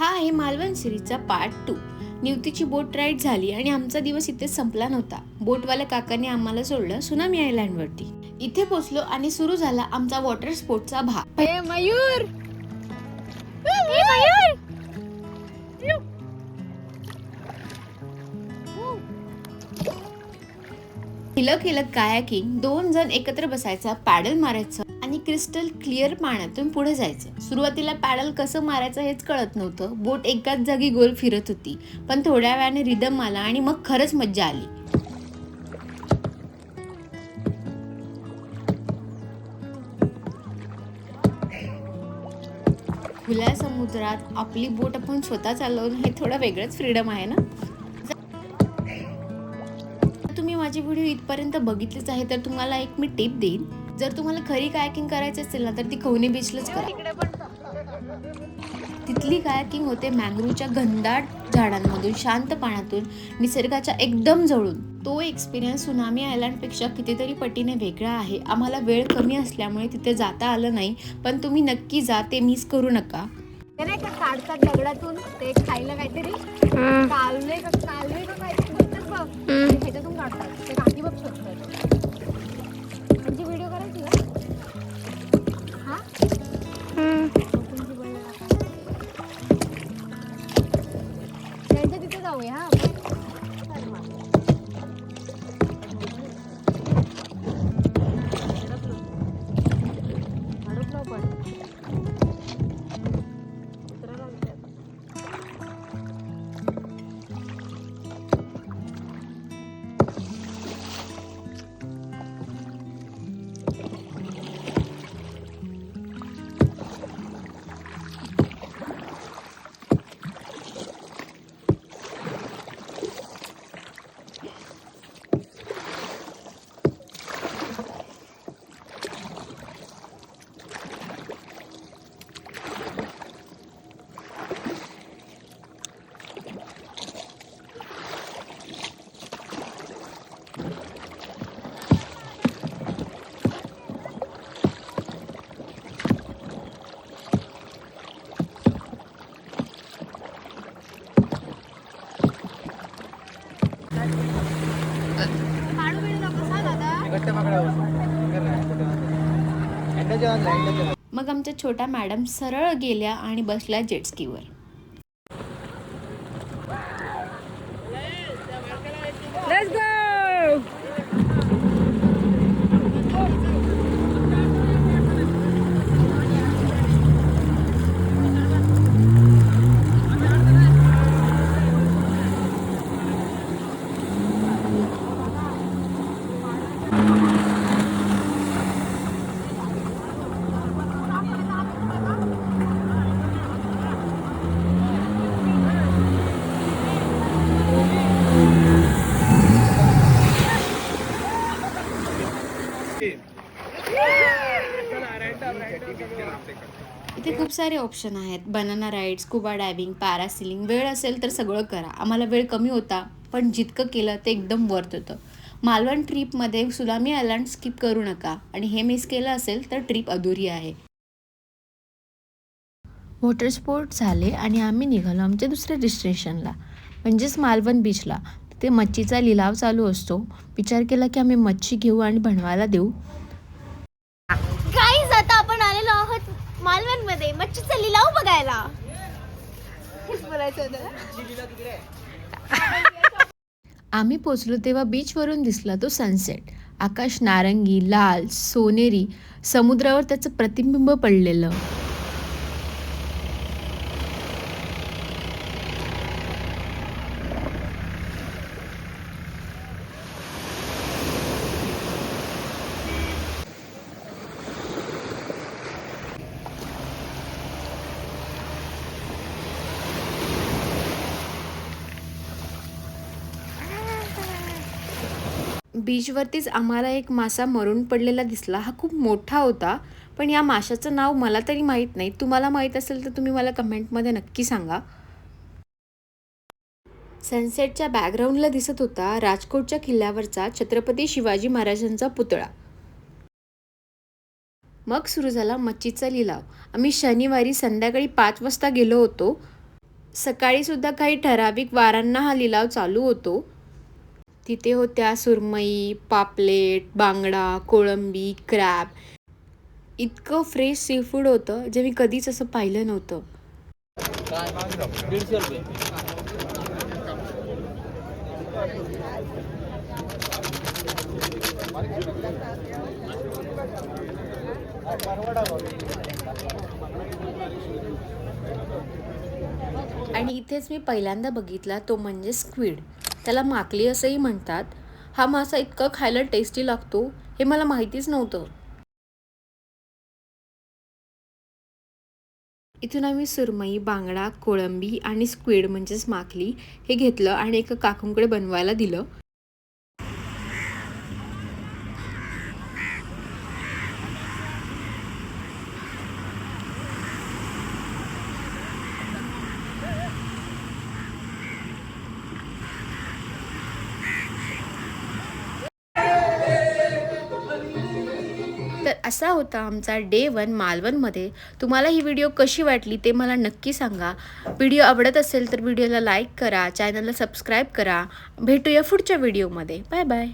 हा आहे मालवण सिरीजचा पार्ट 2। निवतीची बोट राईड झाली आणि आमचा दिवस इथे संपला नव्हता। बोटवाल्या काकांनी आम्हाला सोडलं सुनामी आयलँडवरती। इथे पोहोचलो आणि सुरू झाला आमचा वॉटर स्पोर्टचा भाग। मयूर मयूर हिलक हिलक कायाकिंग, 2 जण एकत्र बसायचं, पॅडल मारायचं आणि क्रिस्टल क्लिअर पाण्यातून पुढे जायचं। सुरुवातीला पॅडल कसं मारायचं हेच कळत नव्हतं। बोट एकाच जागी गोल फिरत होती, पण थोड्या वेळाने रिदम आला आणि मग खरंच मज्जा आली। खुल्या समुद्रात आपली बोट आपण स्वतः चालवणं हे थोडं वेगळंच फ्रीडम आहे ना। तुम्ही माझे व्हिडिओ इथपर्यंत बघितलेच आहे तर तुम्हाला एक मी टिप देईन। जर तुम्हाला खरी कायाकिंग करायची असेल ना तर ती खवणे बीचलाच करा। तिथली कायाकिंग होते मँग्रोवच्या घनदाट झाडांमधून, शांत पाण्यातून, निसर्गाच्या एकदम जवळून। तो एक्सपिरियन्स सुनामी आयलँडपेक्षा कितीतरी पटीने वेगळा आहे। आम्हाला वेळ कमी असल्यामुळे तिथे जाता आलं नाही, पण तुम्ही नक्की जा, ते मिस करू नका। ते नाही का काढतात दगडातून ते खायला काहीतरी कालवे का काहीतरी म्हणतात बघ, ह्याच्यातून काढतात ते काठी बघ शकतात। त्यांची व्हिडिओ करायची का? हा त्यांच्या तिथे जाऊया हा मग आमच्या छोट्या मॅडम सरळ गेल्या आणि बसल्या जेटस्कीवर। Let's go. इथे खूप सारे ऑप्शन आहेत, banana ride, scuba diving, parasailing. वेळ असेल तर सगळं करा। आम्हाला वेळ कमी होता, पण जितकं केलं ते एकदम वर्थ होतं। मालवण ट्रिपमध्ये सुनामी आयलँड स्किप करू नका, आणि हे मिस केलं असेल तर ट्रिप अधुरी आहे। वॉटर स्पोर्ट झाले आणि आम्ही निघालो आमच्या दुसऱ्या डेस्टिनेशनला, म्हणजेच मालवण बीचला। तिथे मच्छीचा लिलाव चालू असतो। विचार केला की आम्ही मच्छी घेऊ आणि बनवायला देऊ। गाईज आता आपण आलेलो आहोत मालवण मध्ये मच्छीचा लिलाव बघायला। हेच बोलायचं होतं ना। आम्ही पोचलो तेव्हा बीचवरून दिसला तो सनसेट। आकाश नारंगी, लाल, सोनेरी, समुद्रावर त्याचं प्रतिबिंब पडलेलं। बीचवरतीच आम्हाला एक मासा मरून पडलेला दिसला। हा खूप मोठा होता, पण या माशाचं नाव मला तरी माहीत नाही। तुम्हाला माहीत असेल तर तुम्ही मला कमेंटमध्ये नक्की सांगा। सनसेटच्या बॅकग्राऊंडला दिसत होता राजकोटच्या किल्ल्यावरचा छत्रपती शिवाजी महाराजांचा पुतळा। मग सुरू झाला मच्छीचा लिलाव। आम्ही शनिवारी संध्याकाळी 5 वाजता गेलो होतो। सकाळी सुद्धा काही ठराविक वारांना हा लिलाव चालू होतो. तिथे होत्या सुरमई, पापलेट, बांगडा, कोळंबी, क्रॅब. इतकं फ्रेश सी फूड होतं जे मी कधीच असं पाहिलं नव्हतं. आणि इथेच मी पहिल्यांदा बघितला तो म्हणजे स्क्विड. त्याला माकली असंही म्हणतात. हा मासा इतका खायला टेस्टी लागतो हे मला माहितीच नव्हतं. इथून आम्ही सुरमई, बांगडा, कोळंबी आणि स्क्विड म्हणजेच माकली हे घेतलं आणि एका काकूंकडे बनवायला दिलं. तर असा होता आमचा डे 1 मालवणमध्ये. तुम्हाला ही व्हिडिओ कशी वाटली ते मला नक्की सांगा. व्हिडिओ आवडत असेल तर व्हिडिओला लाईक करा, चॅनलला सबस्क्राईब करा. भेटूया पुढच्या व्हिडिओमध्ये. Bye bye.